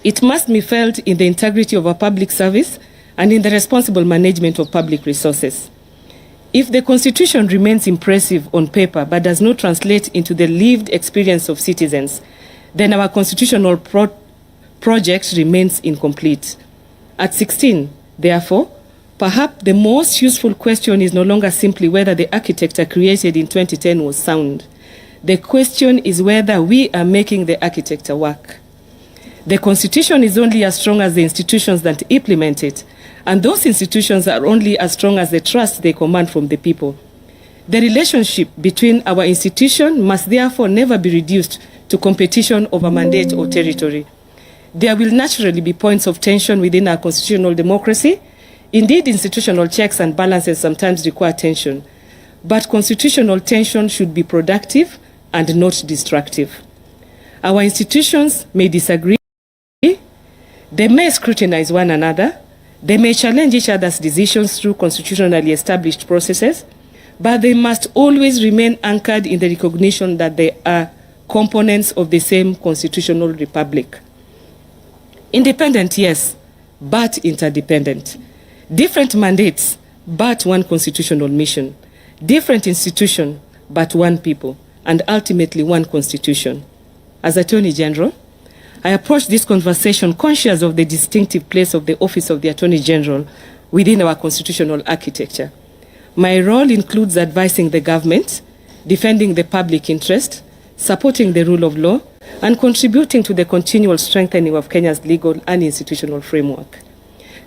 It must be felt in the integrity of a public service and in the responsible management of public resources. If the Constitution remains impressive on paper but does not translate into the lived experience of citizens, then our constitutional project remains incomplete. At 16, therefore, perhaps the most useful question is no longer simply whether the architecture created in 2010 was sound. The question is whether we are making the architecture work. The Constitution is only as strong as the institutions that implement it, and those institutions are only as strong as the trust they command from the people. The relationship between our institution must therefore never be reduced to competition over mandate or territory. There will naturally be points of tension within our constitutional democracy. Indeed, institutional checks and balances sometimes require tension, but constitutional tension should be productive and not destructive. Our institutions may disagree, they may scrutinize one another, they may challenge each other's decisions through constitutionally established processes, but they must always remain anchored in the recognition that they are components of the same constitutional republic. Independent, yes, but interdependent. Different mandates, but one constitutional mission. Different institution, but one people, and ultimately one constitution. As Attorney General, I approach this conversation conscious of the distinctive place of the Office of the Attorney General within our constitutional architecture. My role includes advising the government, defending the public interest, supporting the rule of law, and contributing to the continual strengthening of Kenya's legal and institutional framework.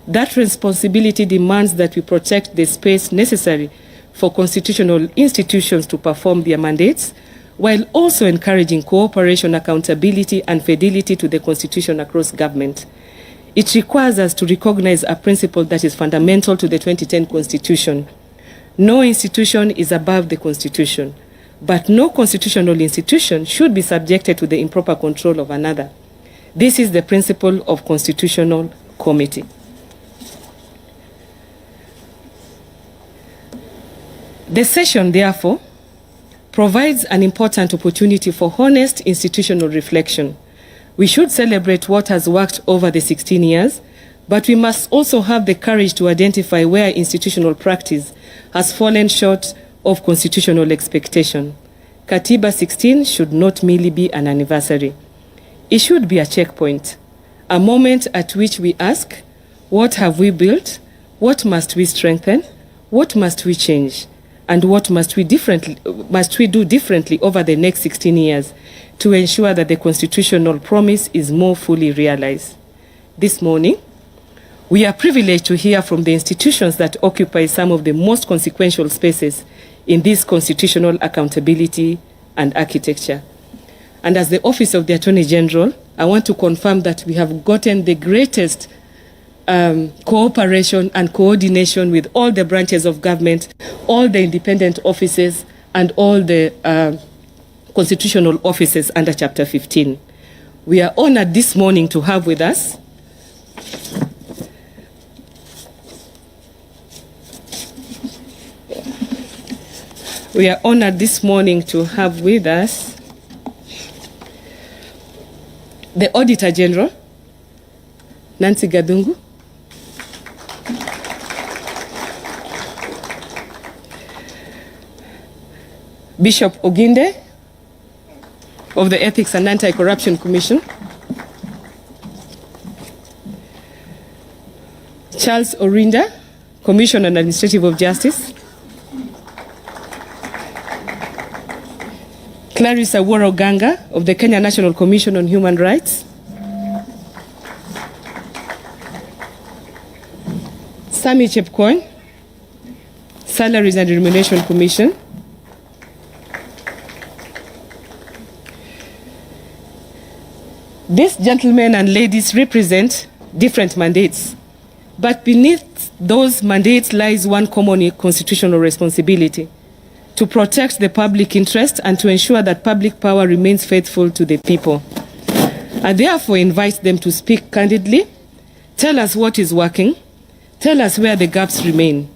That responsibility demands that we protect the space necessary for constitutional institutions to perform their mandates, while also encouraging cooperation, accountability, and fidelity to the Constitution across government. It requires us to recognize a principle that is fundamental to the 2010 Constitution. No institution is above the Constitution, but no constitutional institution should be subjected to the improper control of another. This is the principle of constitutional comity. The session, therefore, provides an important opportunity for honest institutional reflection. We should celebrate what has worked over the 16 years, but we must also have the courage to identify where institutional practice has fallen short of constitutional expectation. Katiba 16 should not merely be an anniversary. It should be a checkpoint, a moment at which we ask, what have we built? What must we strengthen? What must we change? And what must we do differently over the next 16 years to ensure that the constitutional promise is more fully realized? This morning, we are privileged to hear from the institutions that occupy some of the most consequential spaces in this constitutional accountability and architecture. And as the Office of the Attorney General, I want to confirm that we have gotten the greatest cooperation and coordination with all the branches of government, all the independent offices, and all the constitutional offices under Chapter 15. We are honored this morning to have with us the Auditor General, Nancy Gadungu, Bishop Oginde of the Ethics and Anti-Corruption Commission, Charles Orinda, Commissioner on Administrative of Justice, Clarissa Woro Ganga of the Kenya National Commission on Human Rights, Sami Chepkwony, Salaries and Remuneration Commission, these gentlemen and ladies represent different mandates, but beneath those mandates lies one common constitutional responsibility: to protect the public interest and to ensure that public power remains faithful to the people. I therefore invite them to speak candidly, tell us what is working, tell us where the gaps remain,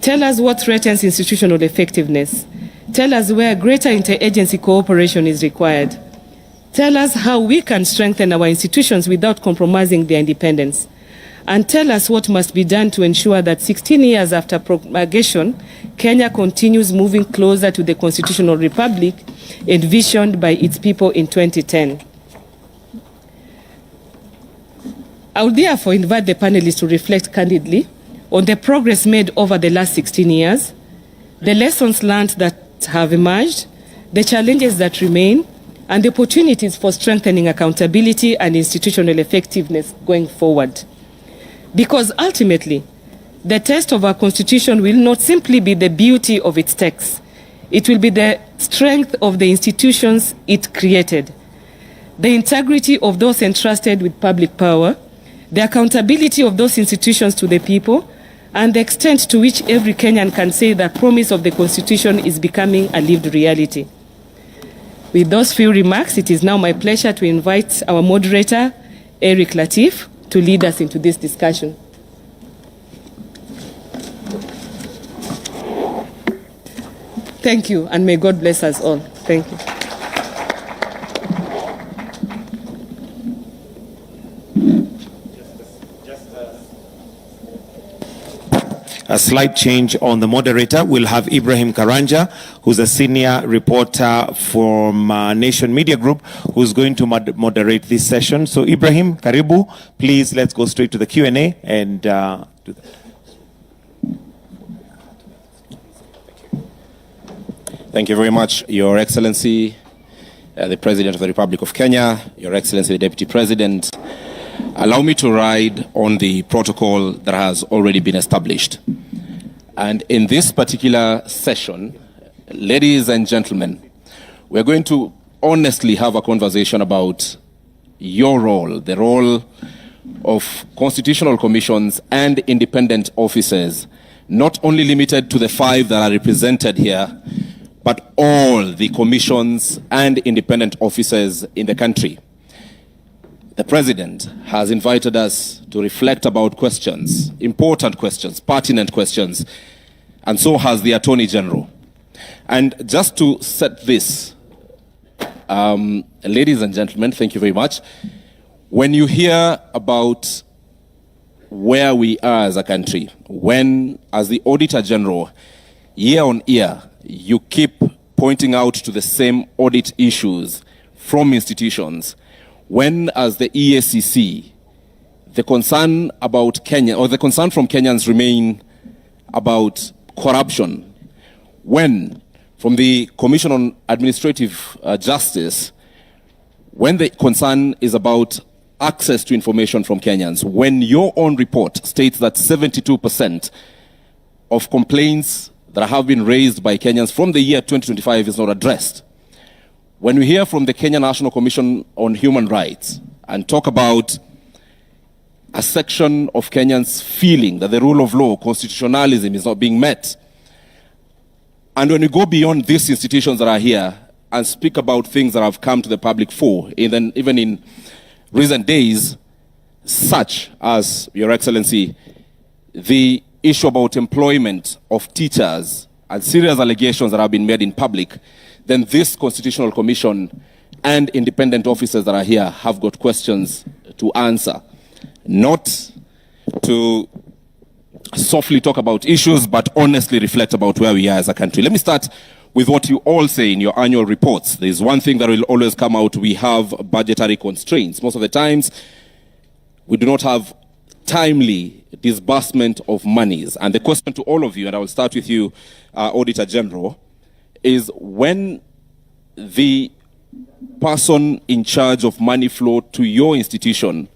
tell us what threatens institutional effectiveness, tell us where greater interagency cooperation is required. Tell us how we can strengthen our institutions without compromising their independence. And tell us what must be done to ensure that 16 years after promulgation, Kenya continues moving closer to the constitutional republic envisioned by its people in 2010. I would therefore invite the panelists to reflect candidly on the progress made over the last 16 years, the lessons learned that have emerged, the challenges that remain, and the opportunities for strengthening accountability and institutional effectiveness going forward. Because ultimately, the test of our Constitution will not simply be the beauty of its text, it will be the strength of the institutions it created, the integrity of those entrusted with public power, the accountability of those institutions to the people, and the extent to which every Kenyan can say that promise of the Constitution is becoming a lived reality. With those few remarks, it is now my pleasure to invite our moderator, Eric Latif, to lead us into this discussion. Thank you, and may God bless us all. Thank you. A slight change on the moderator. We'll have Ibrahim Karanja, who's a senior reporter from Nation Media Group, who's going to moderate this session. So Ibrahim, karibu. Please, let's go straight to the Q&A and do that. Thank you very much, Your Excellency, the President of the Republic of Kenya, Your Excellency, the Deputy President. Allow me to ride on the protocol that has already been established. And in this particular session, ladies and gentlemen, we're going to honestly have a conversation about your role, the role of constitutional commissions and independent officers, not only limited to the 5 that are represented here, but all the commissions and independent officers in the country. The President has invited us to reflect about questions, important questions, pertinent questions, and so has the Attorney General. And just to set this, ladies and gentlemen, thank you very much. When you hear about where we are as a country, when, as the Auditor General, year on year, you keep pointing out to the same audit issues from institutions, when, as the EACC, the concern about Kenya, or the concern from Kenyans remain about corruption, when, from the Commission on Administrative Justice, when the concern is about access to information from Kenyans, when your own report states that 72% of complaints that have been raised by Kenyans from the year 2025 is not addressed, when we hear from the Kenya National Commission on Human Rights and talk about a section of Kenyans feeling that the rule of law, constitutionalism, is not being met, and when we go beyond these institutions that are here and speak about things that have come to the public fore, even in recent days, such as, Your Excellency, the issue about employment of teachers and serious allegations that have been made in public, then this Constitutional Commission and independent officers that are here have got questions to answer. Not to softly talk about issues, but honestly reflect about where we are as a country. Let me start with what you all say in your annual reports. There's one thing that will always come out: we have budgetary constraints. Most of the times, we do not have timely disbursement of monies. And the question to all of you, and I will start with you, Auditor General, is when the person in charge of money flow to your institution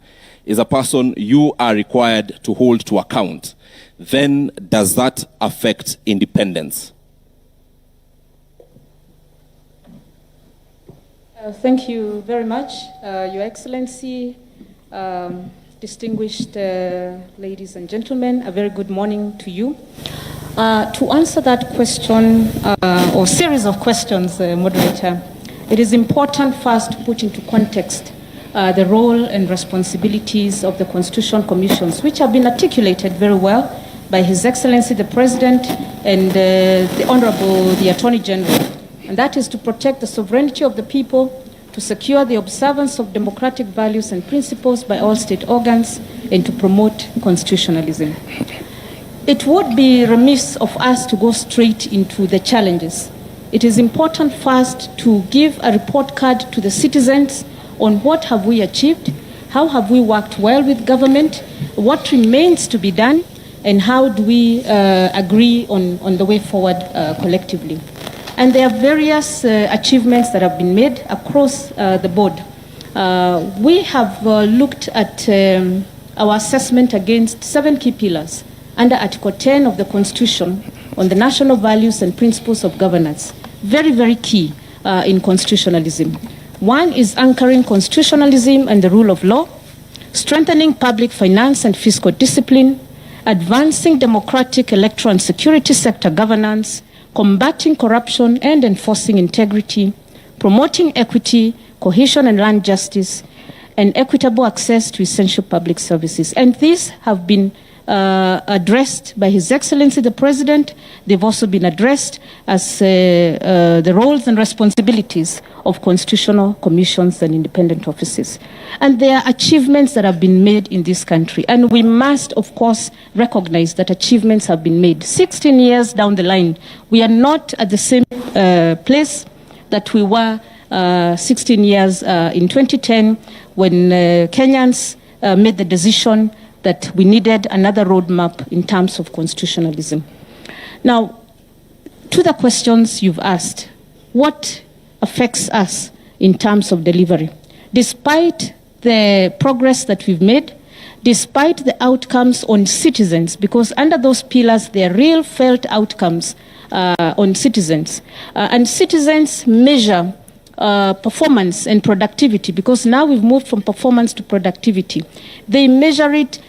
is a person you are required to hold to account, then does that affect independence? Thank you very much, Your Excellency, distinguished ladies and gentlemen. A very good morning to you. To answer that question, or series of questions, Moderator, it is important first to put into context the role and responsibilities of the Constitutional Commissions, which have been articulated very well by His Excellency the President and the Honorable the Attorney General. And that is to protect the sovereignty of the people, to secure the observance of democratic values and principles by all state organs, and to promote constitutionalism. It would be remiss of us to go straight into the challenges. It is important first to give a report card to the citizens on what have we achieved, how have we worked well with government, what remains to be done, and how do we agree on the way forward collectively. And there are various achievements that have been made across the board. We have looked at our assessment against 7 key pillars under Article 10 of the Constitution on the national values and principles of governance. Very, very key in constitutionalism. One is anchoring constitutionalism and the rule of law, strengthening public finance and fiscal discipline, advancing democratic electoral and security sector governance, combating corruption and enforcing integrity, promoting equity, cohesion and land justice, and equitable access to essential public services. And these have been addressed by His Excellency the President. They've also been addressed as the roles and responsibilities of constitutional commissions and independent offices. And there are achievements that have been made in this country. And we must, of course, recognize that achievements have been made. 16 years down the line, we are not at the same place that we were 16 years in 2010 when Kenyans made the decision that we needed another roadmap in terms of constitutionalism. Now, to the questions you've asked, what affects us in terms of delivery? Despite the progress that we've made, despite the outcomes on citizens, because under those pillars, there are real felt outcomes on citizens. And citizens measure performance and productivity, because now we've moved from performance to productivity. They measure it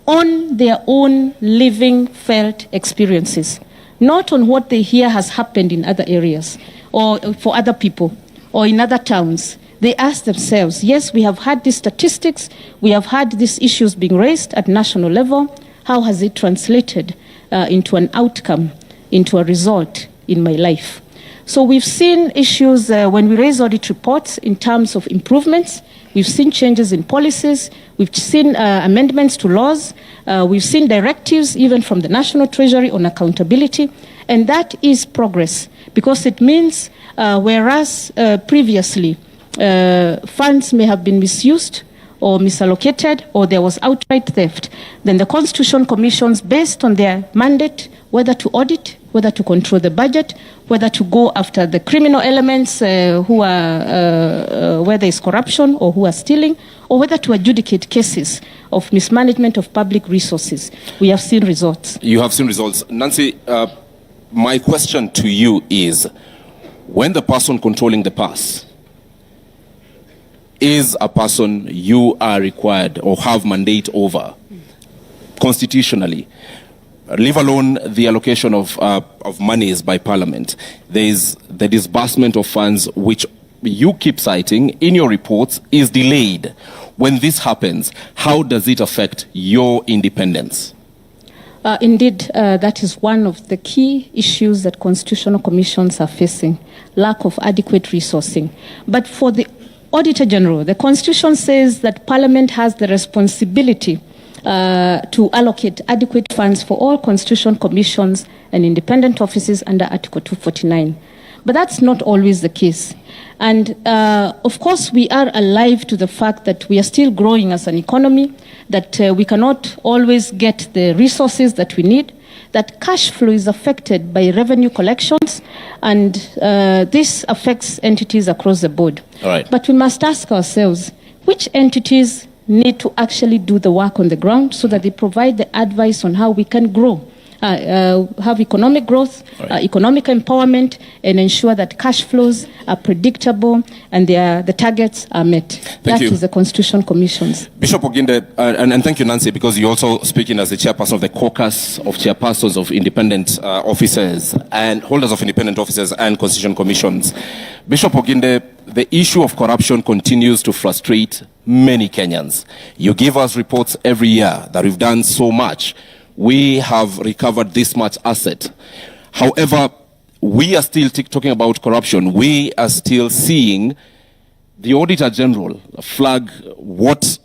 on their own living, felt experiences, not on what they hear has happened in other areas or for other people or in other towns. They ask themselves, yes, we have had these statistics, we have had these issues being raised at national level. How has it translated into an outcome, into a result in my life? So we've seen issues when we raise audit reports in terms of improvements. We've seen changes in policies. We've seen amendments to laws. We've seen directives even from the National Treasury on accountability. And that is progress, because it means whereas previously funds may have been misused or misallocated, or there was outright theft, then the Constitution Commissions, based on their mandate, whether to audit, whether to control the budget, whether to go after the criminal elements who are, where there is corruption or who are stealing, or whether to adjudicate cases of mismanagement of public resources. We have seen results. You have seen results. Nancy, my question to you is, when the person controlling the purse is a person you are required or have mandate over constitutionally, leave alone the allocation of monies by Parliament, there is the disbursement of funds which you keep citing in your reports is delayed. When this happens, how does it affect your independence? Indeed, that is one of the key issues that constitutional commissions are facing, lack of adequate resourcing. But for the Auditor General, the Constitution says that Parliament has the responsibility to allocate adequate funds for all constitutional commissions and independent offices under Article 249. But that's not always the case. And of course, we are alive to the fact that we are still growing as an economy, that we cannot always get the resources that we need, that cash flow is affected by revenue collections, and this affects entities across the board. All right. But we must ask ourselves, which entities need to actually do the work on the ground so that they provide the advice on how we can grow, have economic growth, Right. economic empowerment, and ensure that cash flows are predictable and the targets are met. Thank you. That is the Constitution Commissions. Bishop Oginde, and thank you, Nancy, because you're also speaking as the chairperson of the caucus of chairpersons of independent officers and holders of independent officers and constitution commissions. Bishop Oginde, the issue of corruption continues to frustrate many Kenyans. You give us reports every year that we've done so much. We have recovered this much asset. However, we are still talking about corruption. We are still seeing the Auditor General flag what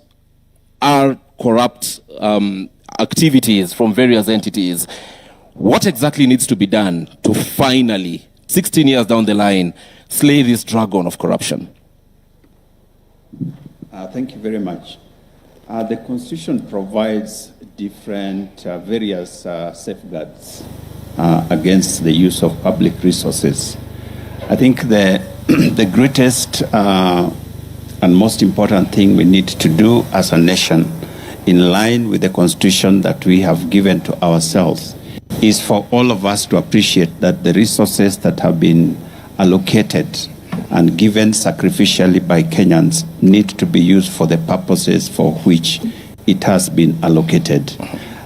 are corrupt activities from various entities, what exactly needs to be done to finally, 16 years down the line, slay this dragon of corruption? Thank you very much. The Constitution provides different various safeguards against the use of public resources. I think the greatest and most important thing we need to do as a nation, in line with the Constitution that we have given to ourselves, is for all of us to appreciate that the resources that have been allocated and given sacrificially by Kenyans need to be used for the purposes for which it has been allocated.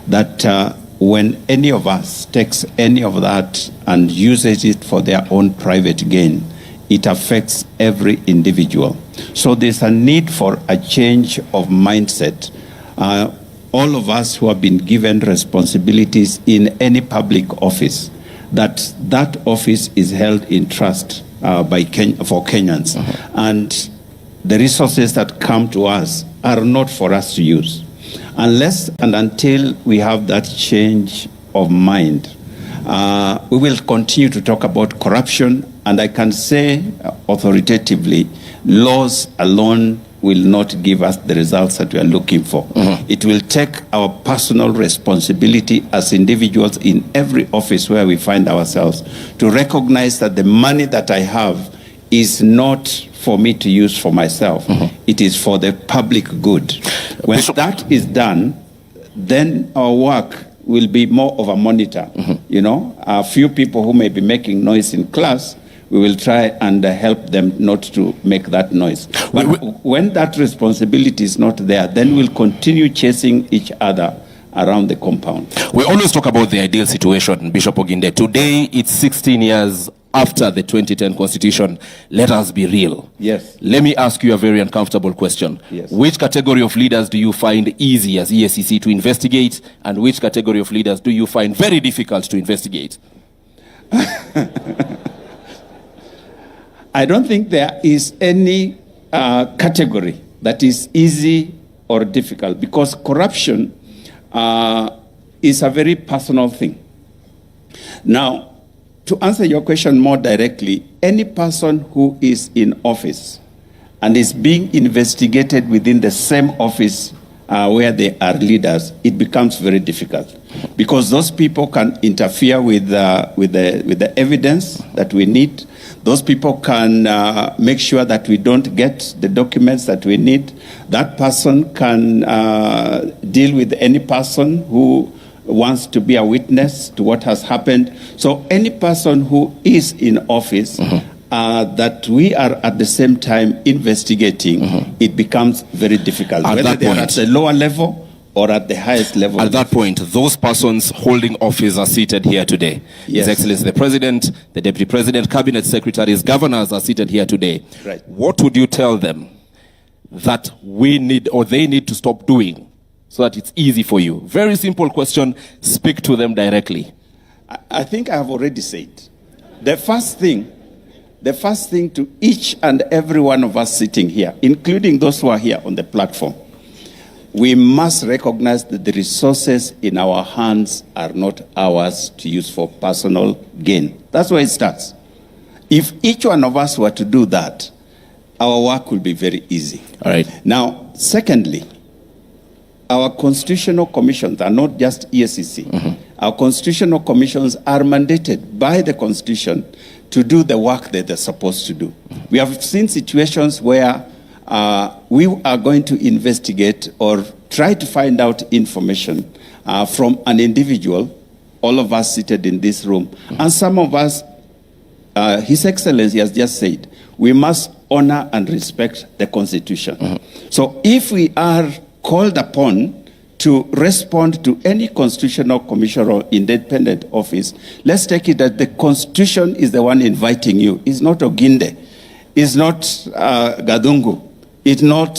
That when any of us takes any of that and uses it for their own private gain, it affects every individual. So there's a need for a change of mindset. All of us who have been given responsibilities in any public office, that office is held in trust for Kenyans. And the resources that come to us are not for us to use. Unless and until we have that change of mind, we will continue to talk about corruption. And I can say authoritatively, laws alone will not give us the results that we are looking for. It will take our personal responsibility as individuals in every office where we find ourselves to recognize that the money that I have is not for me to use for myself. It is for the public good. When that is done, then our work will be more of a monitor. You know, a few people who may be making noise in class, we will try and help them not to make that noise. But when that responsibility is not there, then we'll continue chasing each other around the compound. We always talk about the ideal situation, Bishop Oginde. Today, it's 16 years after the 2010 Constitution. Let us be real. Yes. Let me ask you a very uncomfortable question. Yes. Which category of leaders do you find easy as EACC to investigate, and which category of leaders do you find very difficult to investigate? I don't think there is any category that is easy or difficult, because corruption is a very personal thing. Now, to answer your question more directly, any person who is in office and is being investigated within the same office where they are leaders, it becomes very difficult, because those people can interfere with the evidence that we need. Those people can make sure that we don't get the documents that we need. That person can deal with any person who wants to be a witness to what has happened. So any person who is in office that we are at the same time investigating, it becomes very difficult. Whether they are at the lower level or at the highest level. At that point, those persons holding office are seated here today. Yes. His Excellency the President, the Deputy President, Cabinet Secretaries, Governors are seated here today. Right. What would you tell them that we need or they need to stop doing so that it's easy for you? Very simple question. Speak to them directly. I think I have already said. The first thing to each and every one of us sitting here, including those who are here on the platform, we must recognize that the resources in our hands are not ours to use for personal gain. That's where it starts. If each one of us were to do that, our work will be very easy. All right. Now, secondly, our constitutional commissions are not just EACC. Our constitutional commissions are mandated by the Constitution to do the work that they're supposed to do. We have seen situations where we are going to investigate or try to find out information from an individual, all of us seated in this room. And some of us, His Excellency has just said, we must honor and respect the Constitution. So if we are called upon to respond to any constitutional commission or independent office, let's take it that the Constitution is the one inviting you. It's not Oginde. It's not Gadungu. It's not,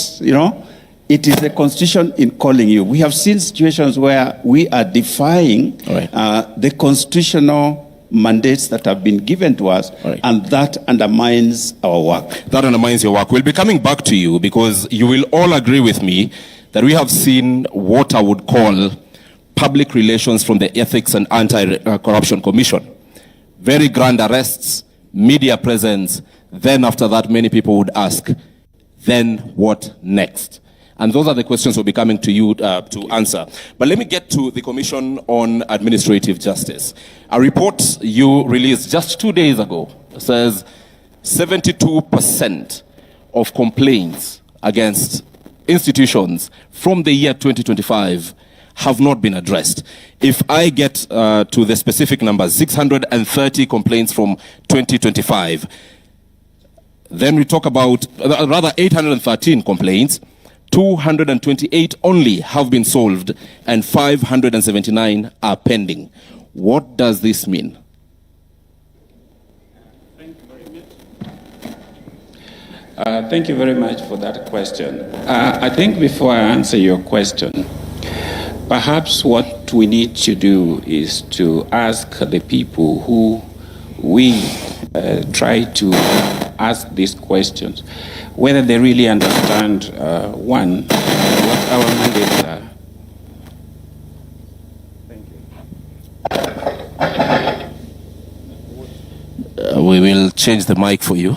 it is the Constitution in calling you. We have seen situations where we are defying the constitutional mandates that have been given to us, right, and that undermines our work. That undermines your work. We'll be coming back to you because you will all agree with me that we have seen what I would call public relations from the Ethics and Anti-Corruption Commission. Very grand arrests, media presence. Then after that, many people would ask, then what next? And those are the questions we'll be coming to you to answer. But let me get to the Commission on Administrative Justice. A report you released just 2 days ago says 72% of complaints against institutions from the year 2025 have not been addressed. If I get to the specific numbers, 630 complaints from 2025, then we talk about, rather 813 complaints, 228 only have been solved, and 579 are pending. What does this mean? Thank you very much for that question. I think before I answer your question, perhaps what we need to do is to ask the people who we try to ask these questions whether they really understand, one, what our mandates are. Thank you. We will change the mic for you.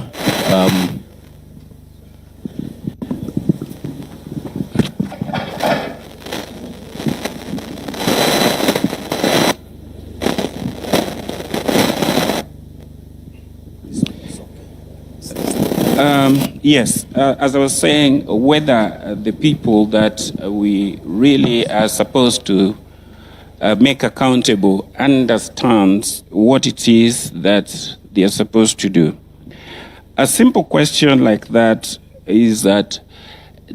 Yes, as I was saying, whether the people that we really are supposed to make accountable understands what it is that they are supposed to do. A simple question like that is that,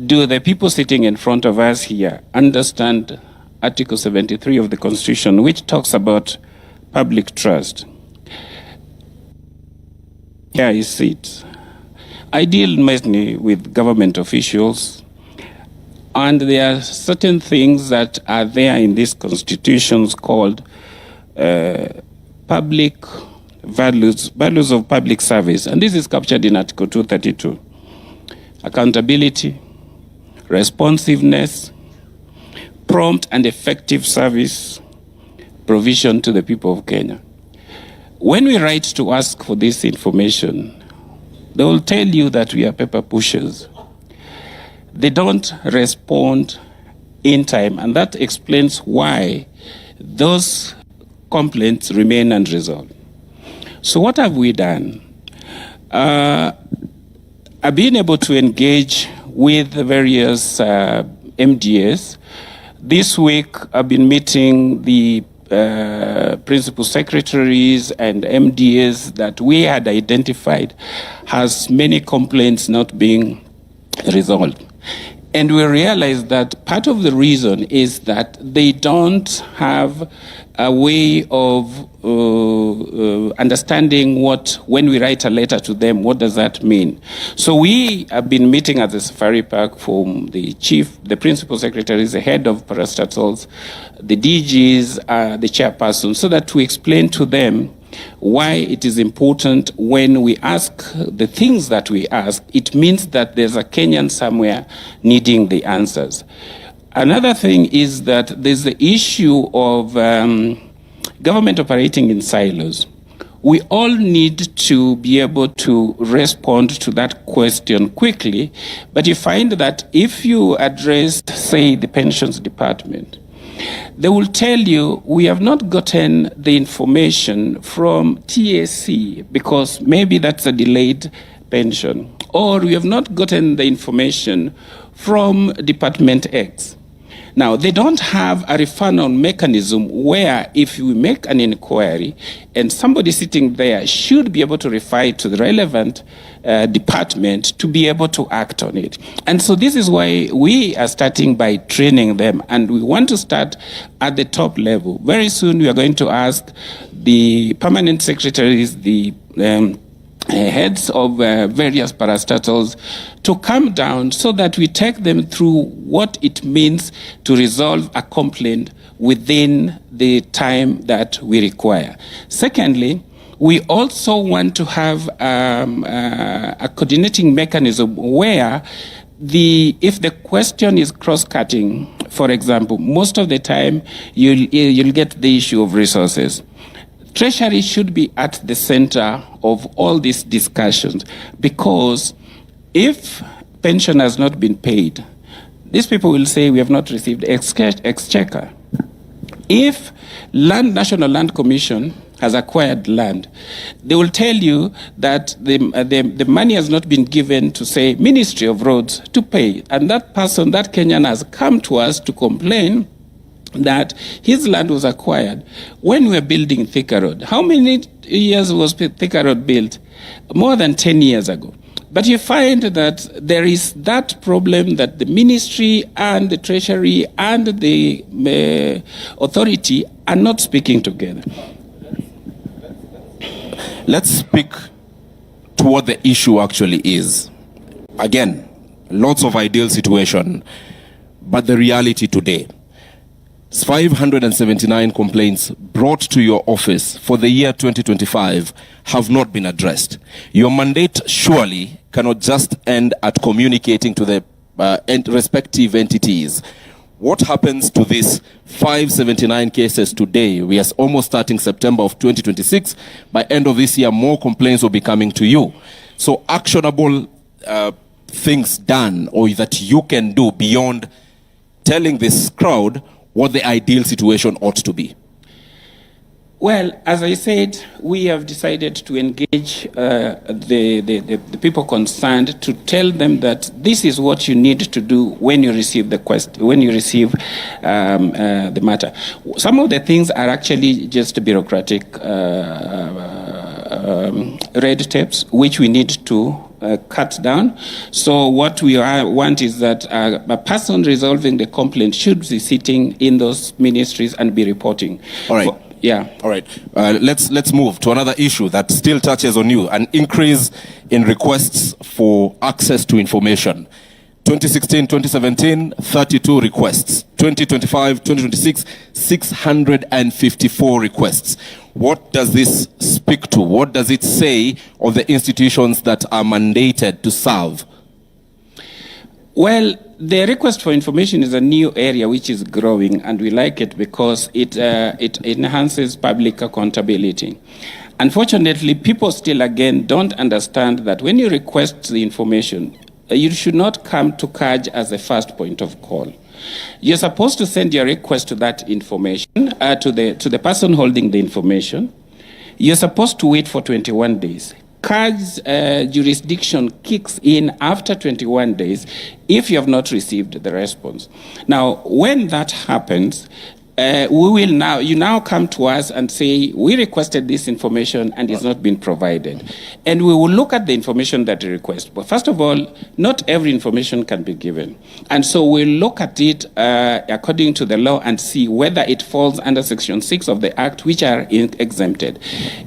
do the people sitting in front of us here understand Article 73 of the Constitution, which talks about public trust? Here is it. I deal mainly with government officials, and there are certain things that are there in these constitutions called public values of public service, and this is captured in Article 232. Accountability, responsiveness, prompt and effective service provision to the people of Kenya. When we write to ask for this information, they will tell you that we are paper pushers. They don't respond in time, and that explains why those complaints remain unresolved. So what have we done? I've been able to engage with the various MDAs. This week, I've been meeting the principal secretaries and MDAs that we had identified has many complaints not being resolved. And we realized that part of the reason is that they don't have a way of understanding when we write a letter to them, what does that mean? So we have been meeting at the Safari Park from the chief, the principal secretaries, the head of parastatals, the DGs, the chairperson, so that we explain to them why it is important when we ask the things that we ask. It means that there's a Kenyan somewhere needing the answers. Another thing is that there's the issue of government operating in silos. We all need to be able to respond to that question quickly, but you find that if you address, say, the pensions department, they will tell you, we have not gotten the information from TAC because maybe that's a delayed pension, or we have not gotten the information from Department X. Now, they don't have a referral mechanism where if you make an inquiry and somebody sitting there should be able to refer to the relevant department to be able to act on it. And so this is why we are starting by training them, and we want to start at the top level. Very soon we are going to ask the permanent secretaries, the heads of various parastatals to come down so that we take them through what it means to resolve a complaint within the time that we require. Secondly, we also want to have a coordinating mechanism where if the question is cross-cutting, for example, most of the time you'll get the issue of resources. Treasury should be at the center of all these discussions, because if pension has not been paid, these people will say we have not received exchequer. If National Land Commission has acquired land, they will tell you that the money has not been given to, say, Ministry of Roads to pay. And that person, that Kenyan, has come to us to complain that his land was acquired when we were building Thika Road. How many years was Thika Road built? More than 10 years ago. But you find that there is that problem that the ministry and the treasury and the authority are not speaking together. Let's speak to what the issue actually is. Again, lots of ideal situation, but the reality today. 579 complaints brought to your office for the year 2025 have not been addressed. Your mandate surely cannot just end at communicating to the respective entities. What happens to these 579 cases today? We are almost starting September of 2026. By end of this year, more complaints will be coming to you. So actionable things done or that you can do beyond telling this crowd what the ideal situation ought to be? Well, as I said, we have decided to engage the people concerned to tell them that this is what you need to do when you receive the the matter. Some of the things are actually just bureaucratic red tapes, which we need to cut down. So what we want is that a person resolving the complaint should be sitting in those ministries and be reporting. All right. Yeah. All right. Let's move to another issue that still touches on you: an increase in requests for access to information. 2016, 2017, 32 requests. 2025, 2026, 654 requests. What does this speak to? What does it say of the institutions that are mandated to serve? Well, the request for information is a new area which is growing, and we like it because it enhances public accountability. Unfortunately, people still again don't understand that when you request the information, you should not come to CAJ as the first point of call. You're supposed to send your request to that information, to the person holding the information. You're supposed to wait for 21 days. CAJ's jurisdiction kicks in after 21 days if you have not received the response. Now, when that happens, you now come to us and say, we requested this information and it's not been provided. And we will look at the information that you request. But first of all, not every information can be given. And so we'll look at it according to the law and see whether it falls under Section 6 of the Act, which are exempted.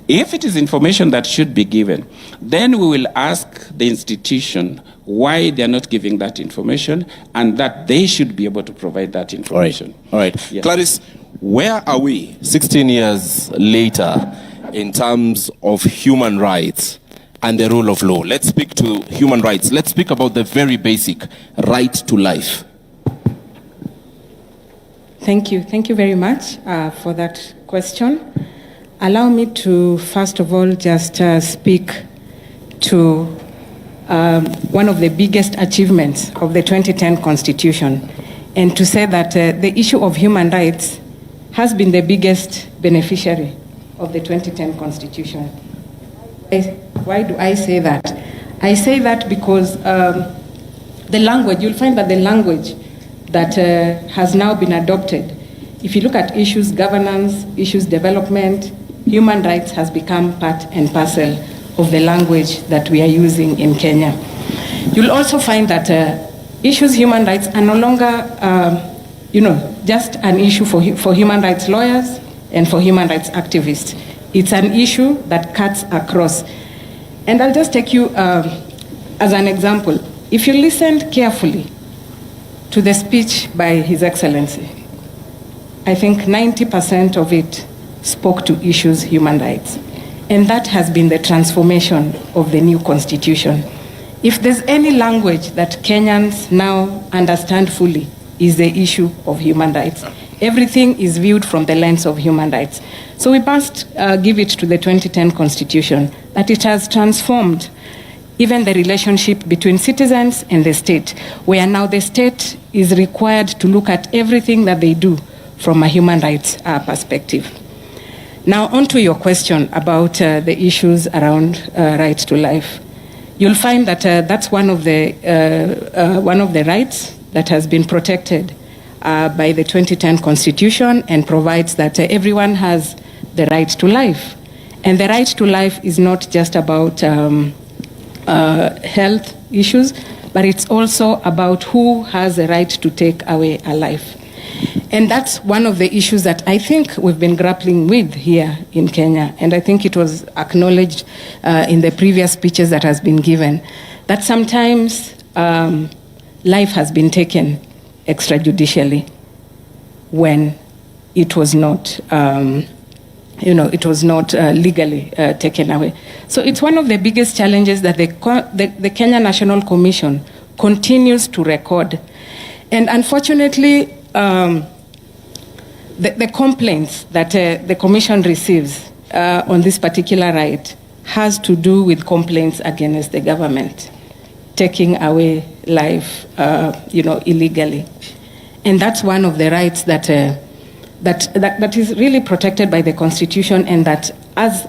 If it is information that should be given, then we will ask the institution why they are not giving that information, and that they should be able to provide that information. All right. Yes. Clarice, where are we 16 years later in terms of human rights and the rule of law? Let's speak to human rights. Let's speak about the very basic right to life. Thank you. Thank you very much for that question. Allow me to, first of all, just speak to one of the biggest achievements of the 2010 Constitution, and to say that the issue of human rights has been the biggest beneficiary of the 2010 Constitution. Why do I say that? I say that because the language, you'll find that the language that has now been adopted, if you look at issues governance, issues development, human rights has become part and parcel of the language that we are using in Kenya. You'll also find that issues human rights are no longer, just an issue for human rights lawyers and for human rights activists. It's an issue that cuts across. And I'll just take you as an example. If you listened carefully to the speech by His Excellency, I think 90% of it spoke to issues human rights. And that has been the transformation of the new constitution. If there's any language that Kenyans now understand fully, is the issue of human rights. Everything is viewed from the lens of human rights. So we must give it to the 2010 Constitution that it has transformed even the relationship between citizens and the state, where now the state is required to look at everything that they do from a human rights perspective. Now, on to your question about the issues around right to life. You'll find that that's one of the rights that has been protected by the 2010 Constitution and provides that everyone has the right to life. And the right to life is not just about health issues, but it's also about who has the right to take away a life. And that's one of the issues that I think we've been grappling with here in Kenya. And I think it was acknowledged in the previous speeches that has been given, that sometimes life has been taken extrajudicially when it was not, it was not legally taken away. So it's one of the biggest challenges that the Kenya National Commission continues to record. And unfortunately, the complaints that the Commission receives on this particular right has to do with complaints against the government taking away life, illegally. And that's one of the rights that is really protected by the Constitution, and that as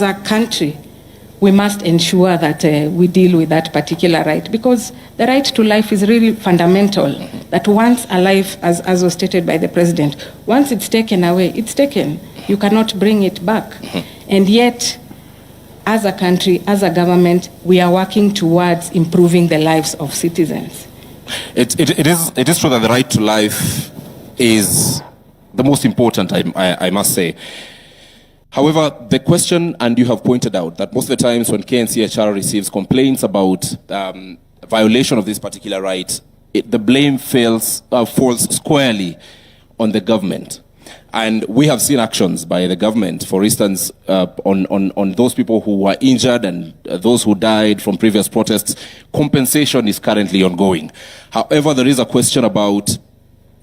a country, we must ensure that we deal with that particular right, because the right to life is really fundamental. That once a life, as was stated by the President, once it's taken away, it's taken. You cannot bring it back. And yet, as a country, as a government, we are working towards improving the lives of citizens. It is true that the right to life is the most important, I must say. However, the question, and you have pointed out, that most of the times when KNCHR receives complaints about violation of this particular right, the blame falls squarely on the government. And we have seen actions by the government, for instance, on those people who were injured and those who died from previous protests. Compensation is currently ongoing. However, there is a question about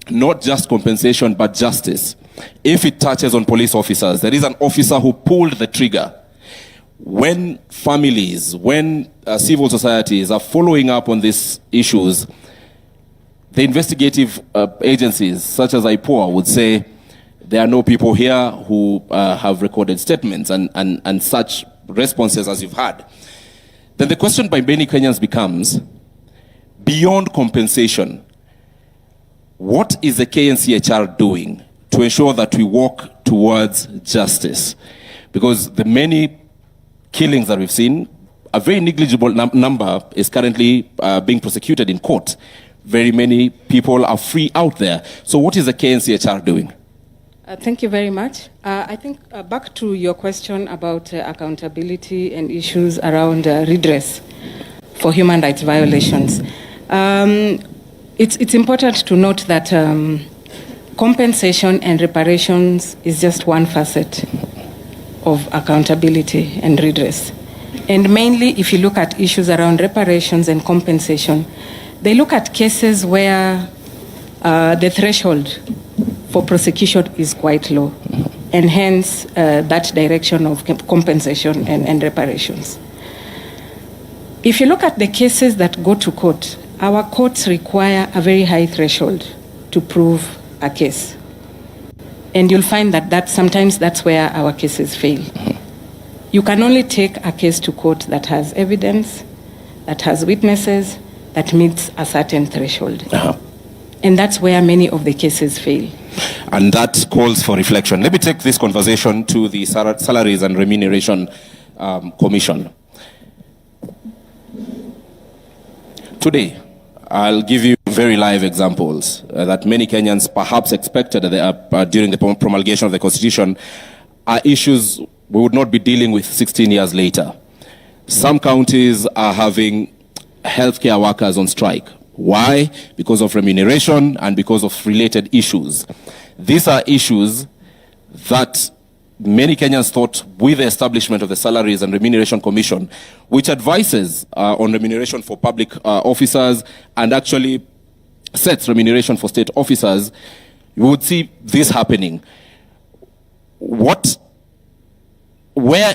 not just compensation, but justice. If it touches on police officers, there is an officer who pulled the trigger. When families, when civil societies are following up on these issues, the investigative agencies, such as IPOA, would say, there are no people here who have recorded statements and such responses as you've had. Then the question by many Kenyans becomes, beyond compensation, what is the KNCHR doing to ensure that we walk towards justice? Because the many killings that we've seen, a very negligible number is currently being prosecuted in court. Very many people are free out there. So what is the KNCHR doing? Thank you very much. I think back to your question about accountability and issues around redress for human rights violations. It's important to note that compensation and reparations is just one facet of accountability and redress. And mainly, if you look at issues around reparations and compensation, they look at cases where the threshold for prosecution is quite low, and hence that direction of compensation and reparations. If you look at the cases that go to court, our courts require a very high threshold to prove a case. And you'll find that sometimes that's where our cases fail. You can only take a case to court that has evidence, that has witnesses, that meets a certain threshold. And that's where many of the cases fail. And that calls for reflection. Let me take this conversation to the Salaries and Remuneration Commission. Today, I'll give you very live examples that many Kenyans perhaps expected during the promulgation of the Constitution are issues we would not be dealing with 16 years later. Some counties are having healthcare workers on strike. Why? Because of remuneration and because of related issues. These are issues that many Kenyans thought, with the establishment of the Salaries and Remuneration Commission, which advises on remuneration for public officers and actually sets remuneration for state officers, you would see this happening. Where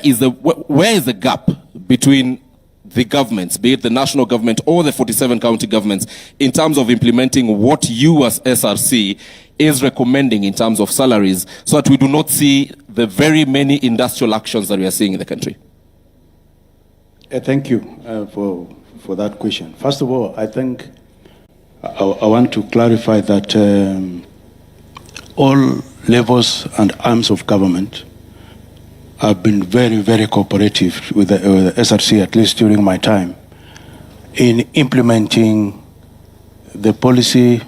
is the gap between the governments, be it the national government or the 47 county governments, in terms of implementing what you as SRC is recommending in terms of salaries, so that we do not see the very many industrial actions that we are seeing in the country? Thank you for that question. First of all, I think I want to clarify that all levels and arms of government have been very, very cooperative with the SRC, at least during my time, in implementing the policy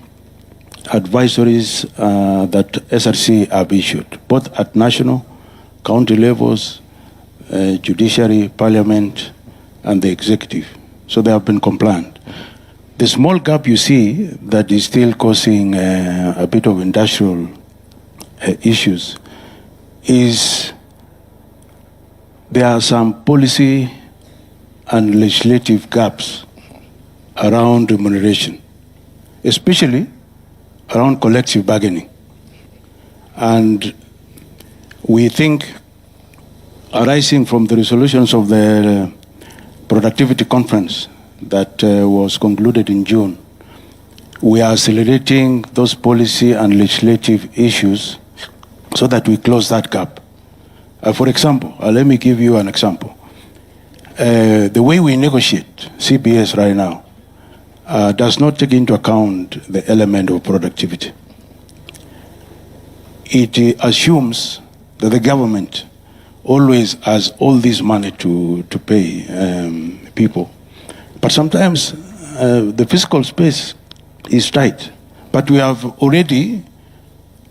advisories that SRC have issued, both at national, county levels, judiciary, parliament, and the executive. So they have been compliant. The small gap you see that is still causing a bit of industrial issues is there are some policy and legislative gaps around remuneration, especially around collective bargaining. And we think, arising from the resolutions of the productivity conference that was concluded in June, we are accelerating those policy and legislative issues so that we close that gap. For example, let me give you an example. The way we negotiate CBS right now does not take into account the element of productivity. It assumes that the government always has all this money to pay people. But sometimes the fiscal space is tight. But we have already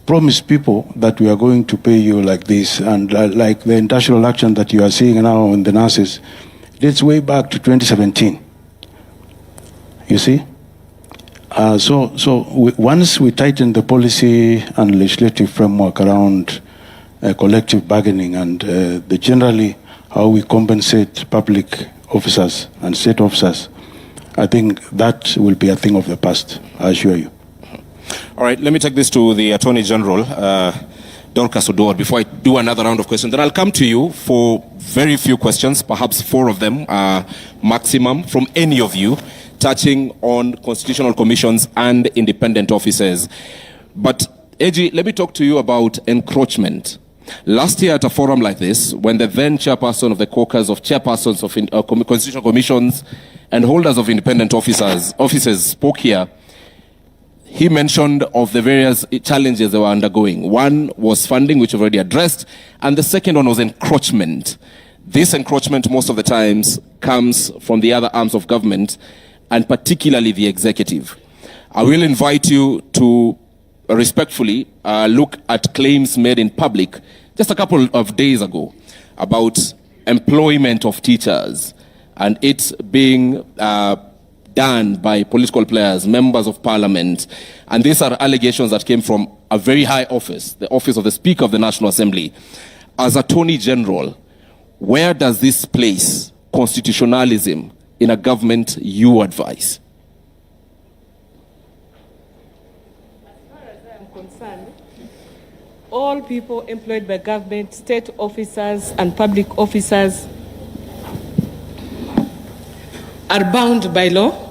promised people that we are going to pay you like this, and like the industrial action that you are seeing now in the nurses, dates way back to 2017. You see? Once we tighten the policy and legislative framework around collective bargaining and the generally how we compensate public officers and state officers, I think that will be a thing of the past, I assure you. All right, let me take this to the Attorney General, Dorcas Odor, before I do another round of questions. Then I'll come to you for very few questions, perhaps 4 of them maximum, from any of you, touching on constitutional commissions and independent offices. But, AG, let me talk to you about encroachment. Last year at a forum like this, when the then chairperson of the caucus of chairpersons of constitutional commissions and holders of independent offices spoke here, he mentioned of the various challenges they were undergoing. One was funding, which we've already addressed, and the second one was encroachment. This encroachment, most of the times, comes from the other arms of government, and particularly the executive. I will invite you to respectfully look at claims made in public just a couple of days ago about employment of teachers and it being done by political players, members of parliament. And these are allegations that came from a very high office, the office of the Speaker of the National Assembly. As Attorney General, where does this place constitutionalism in a government you advise? As far as I am concerned, all people employed by government, state officers and public officers are bound by law.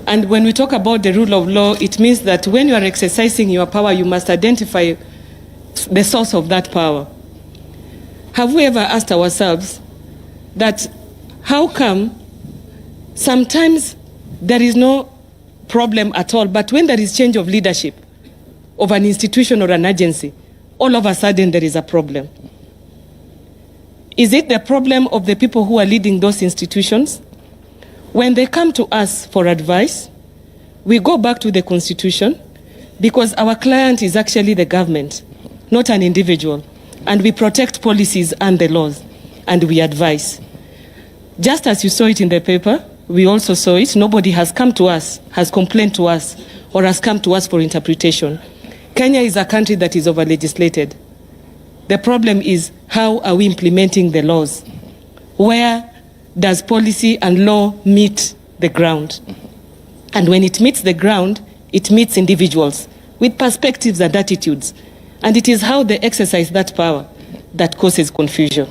And when we talk about the rule of law, it means that when you are exercising your power, you must identify the source of that power. Have we ever asked ourselves that how come sometimes there is no problem at all, but when there is change of leadership of an institution or an agency, all of a sudden there is a problem? Is it the problem of the people who are leading those institutions? When they come to us for advice, we go back to the Constitution because our client is actually the government, not an individual. And we protect policies and the laws, and we advise. Just as you saw it in the paper, we also saw it. Nobody has come to us, has complained to us, or has come to us for interpretation. Kenya is a country that is over-legislated. The problem is, how are we implementing the laws? Where does policy and law meet the ground? And when it meets the ground, it meets individuals with perspectives and attitudes. And it is how they exercise that power that causes confusion.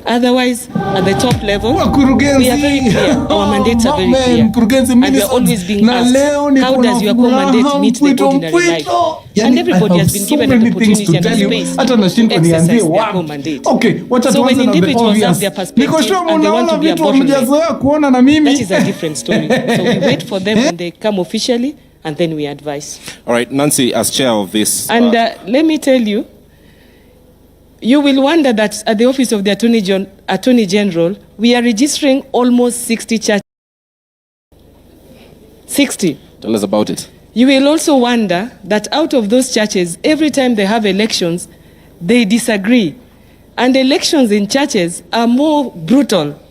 Otherwise, at the top level, we are very clear. Our mandates are very clear. And we are always being asked, how does your core mandate meet the ordinary life? And everybody has been given an opportunity and a space to exercise their core mandate. So when individuals have their perspective and they want to be a bottleneck, that is a different story. So we wait for them when they come officially, and then we advise. All right, Nancy, as chair of this... And let me tell you, you will wonder that at the Office of the Attorney General, we are registering almost 60 churches. 60. Tell us about it. You will also wonder that out of those churches, every time they have elections, they disagree. And elections in churches are more brutal,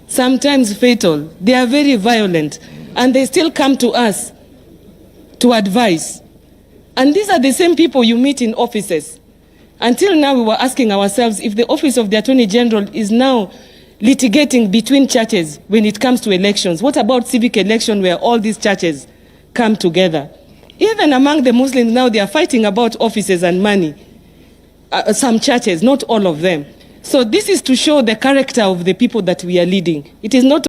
sometimes fatal. They are very violent, and they still come to us to advise. And these are the same people you meet in offices. Until now, we were asking ourselves if the Office of the Attorney General is now litigating between churches when it comes to elections. What about civic election where all these churches come together? Even among the Muslims now, they are fighting about offices and money. Some churches, not all of them. So this is to show the character of the people that we are leading. It is not